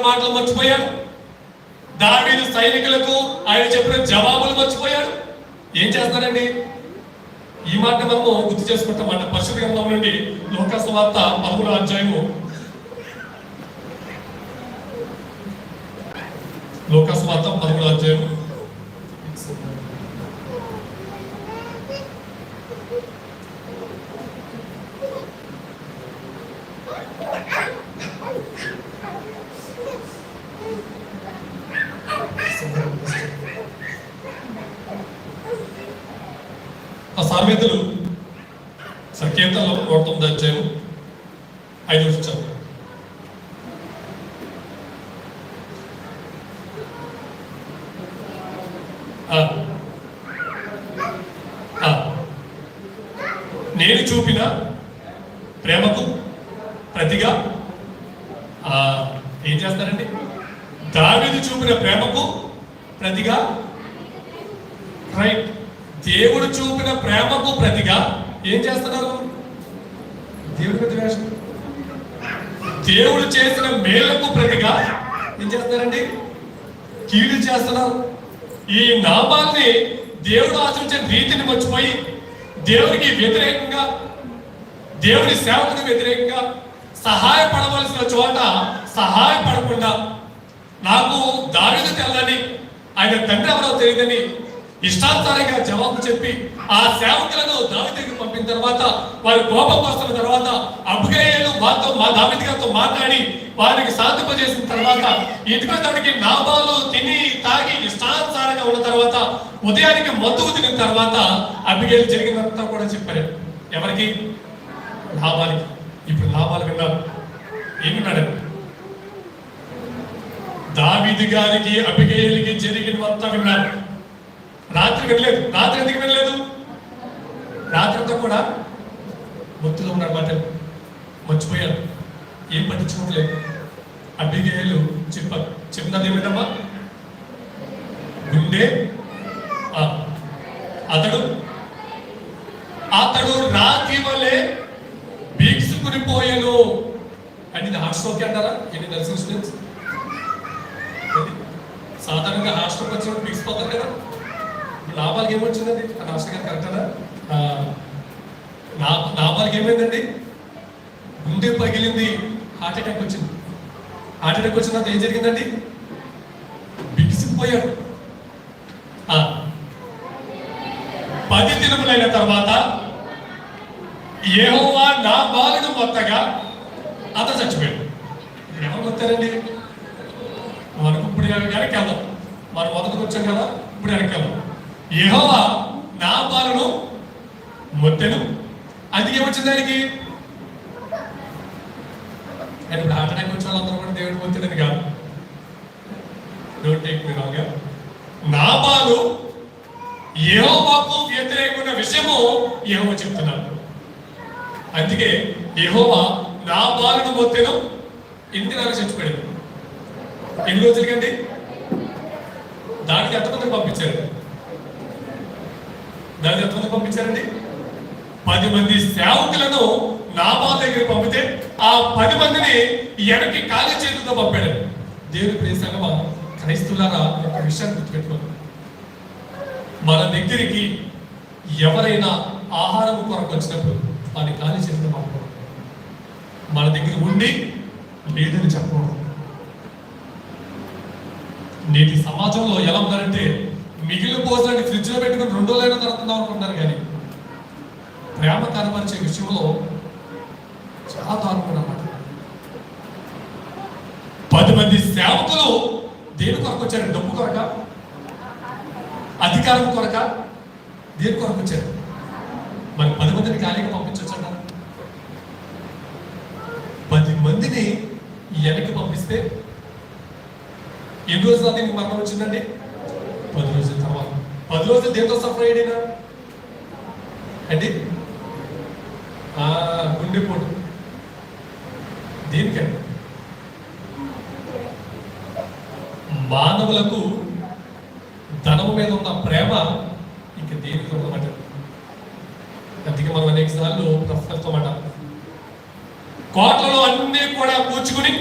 మాటలు మర్చిపోయాడు. దావీదు సైనికులకు ఆయన చెప్పిన జవాబులు మర్చిపోయాడు. ఏం చేస్తారండి? ఈ మాట మనము గుర్తు చేసుకుంటామంట. పరిశుద్ధ గ్రంథం నుండి లోకాసు వార్త 13వ అధ్యాయము, లోకాసు వార్త 13వ అధ్యాయము సామెతలు సంకేతాలు 109వ అధ్యాయం 5వ వచనం. నేను చూపిన ప్రేమకు ప్రతిగా ఏం చేస్తారండి? దావీదు చూపిన ప్రేమకు ప్రతిగా, రైట్, దేవుడు చూపిన ప్రేమకు ప్రతిగా ఏం చేస్తున్నారు? దేవుడి ప్రతివేశం. దేవుడు చేసిన మేలకు ప్రతిగా ఏం చేస్తున్నారండి? కీడు చేస్తున్నారు. ఈ నామాల్ని దేవుడు ఆచరించిన రీతిని మర్చిపోయి దేవుడికి వ్యతిరేకంగా, దేవుడి సేవకు వ్యతిరేకంగా, సహాయపడవలసిన చోట సహాయపడకుండా, నాకు దావీదు తెల్లని, ఆయన తండ్రి ఎవరో తెలియదని ఇష్టానుసారంగా జవాబు చెప్పి ఆ సేవకులను దావీదుకి పంపిన తర్వాత వారి కోపం వస్తున్న తర్వాత అబిగయీలు వారితో దావీదు గారితో మాట్లాడి వారికి శాంతింపజేసిన తర్వాత ఇదిగో తనకి నాబాలు తిని తాగి ఇష్టానుసారంగా ఉన్న తర్వాత ఉదయానికి మత్తుకు తిన్న తర్వాత అబిగయీలు జరిగినంతా కూడా చెప్పారు. ఎవరికి? నాబాలికి. ఇప్పుడు నాబాలు విన్నారు. ఏమిన్నాడు? దావీదు గారికి అబిగయీలుకి జరిగినంతా విన్నారు. రాత్రి వినలేదు. రాత్రి ఎందుకు వినలేదు? రాత్రితో కూడా మత్తులో ఉన్నమాట మర్చిపోయారు. ఏం పట్టించుకోవట్లేదు. అబిగయీలు చెప్పినది ఏమిటమ్మా? గుండె అతడు రాతి వలె బీక్సుకుని పోయాను అని. హార్ట్ స్ట్రోక్ అంటారా? ఎన్ని నర్సింగ్ స్టూడెంట్స్ సాధారణంగా హార్ట్ స్ట్రోక్ వచ్చినప్పుడు బీక్సిపోతారు కదా. నాబాలకి ఏమొచ్చిందండి? రాష్ట్ర గారు కరెక్టా? నాబాలకి ఏమైందండి? గుండె పగిలింది, హార్ట్ అటాక్ వచ్చింది. హార్ట్ అటాక్ వచ్చిన ఏం జరిగిందండి? బిగిసిపోయాడు. 10 దినములైన తర్వాత యెహోవా నాబాలును మొత్తగా అతను చచ్చిపోయాడు. ఎవరు మొత్తారండి? మనకు ఇప్పుడు వెనక్కి వెళ్దాం. మనం మొదటికి వచ్చాం కదా, ఇప్పుడు వెనక్కి వెళ్దాం. యెహోవా నాబాలును మొత్తెను. అందుకే ఏమొచ్చింది ఆయనకి? ఇప్పుడు హార్ట్ అటాక్ వచ్చిన వాళ్ళందరూ కూడా దేవుడు మొత్తేదని కాదు. డోంట్ టేక్ మీ రాంగ్ గా. నాబాలు యెహోవాకు వ్యతిరేకమైన విషయము యెహోవా చెప్తున్నాడు. అందుకే యెహోవా నాబాలును మొత్తెను. ఎన్ని దినాలు చచ్చిపోయాడు? ఎన్ని రోజులకండి? దానికి ఎంతమంది పంపించారు? దానికి ఎంతమంది పంపించారండి? 10 మంది సేవకులను నాబాలు దగ్గర పంపితే ఆ 10 మందిని వెనక్కి ఖాళీ చేతులతో పంపాడు. దేవుడి ప్రియ సంగమా, క్రైస్తవులారా, ఒక విషయాన్ని గుర్తుపెట్టుకోండి. మన దగ్గరికి ఎవరైనా ఆహారం కొరకు వచ్చినప్పుడు వారిని ఖాళీ చేతులతో పంపకూడదు. మన దగ్గర ఉండి లేదని చెప్పకూడదు. నేటి సమాజంలో ఎలా ఉన్నారంటే మిగిలిన భోజనాన్ని ఫ్రిడ్జ్ లో పెట్టుకుని 2 రోజులైనా దొరుకుతుందాం అనుకుంటున్నారు. కానీ ప్రేమ కనపరిచే విషయంలో చాలా దారుణం అన్నమాట. 10 మంది సేవకులు దేని కొరకు వచ్చారు? డబ్బు కొరక? అధికారం కొరక? దేని కొరకు వచ్చారు? మరి 10 మందిని ఖాళీగా పంపించొచ్చంట. 10 మందిని వెనక్కి పంపిస్తే ఎన్ని రోజులు దీనికి మరణం వచ్చిందండి? 10 రోజుల తర్వాత. 10 రోజులు దేంతో సఫర్ అయ్యాడినా అండి? గుండెపోటు. దేనికండి? మానవులకు ధనము మీద ఉన్న ప్రేమ ఇంక దేనికి ఉండమాట. అందుకే మనం అనేక సార్లు ప్రొఫెసర్తో మాట కోట్లలో అన్నీ కూడా కూర్చుకుని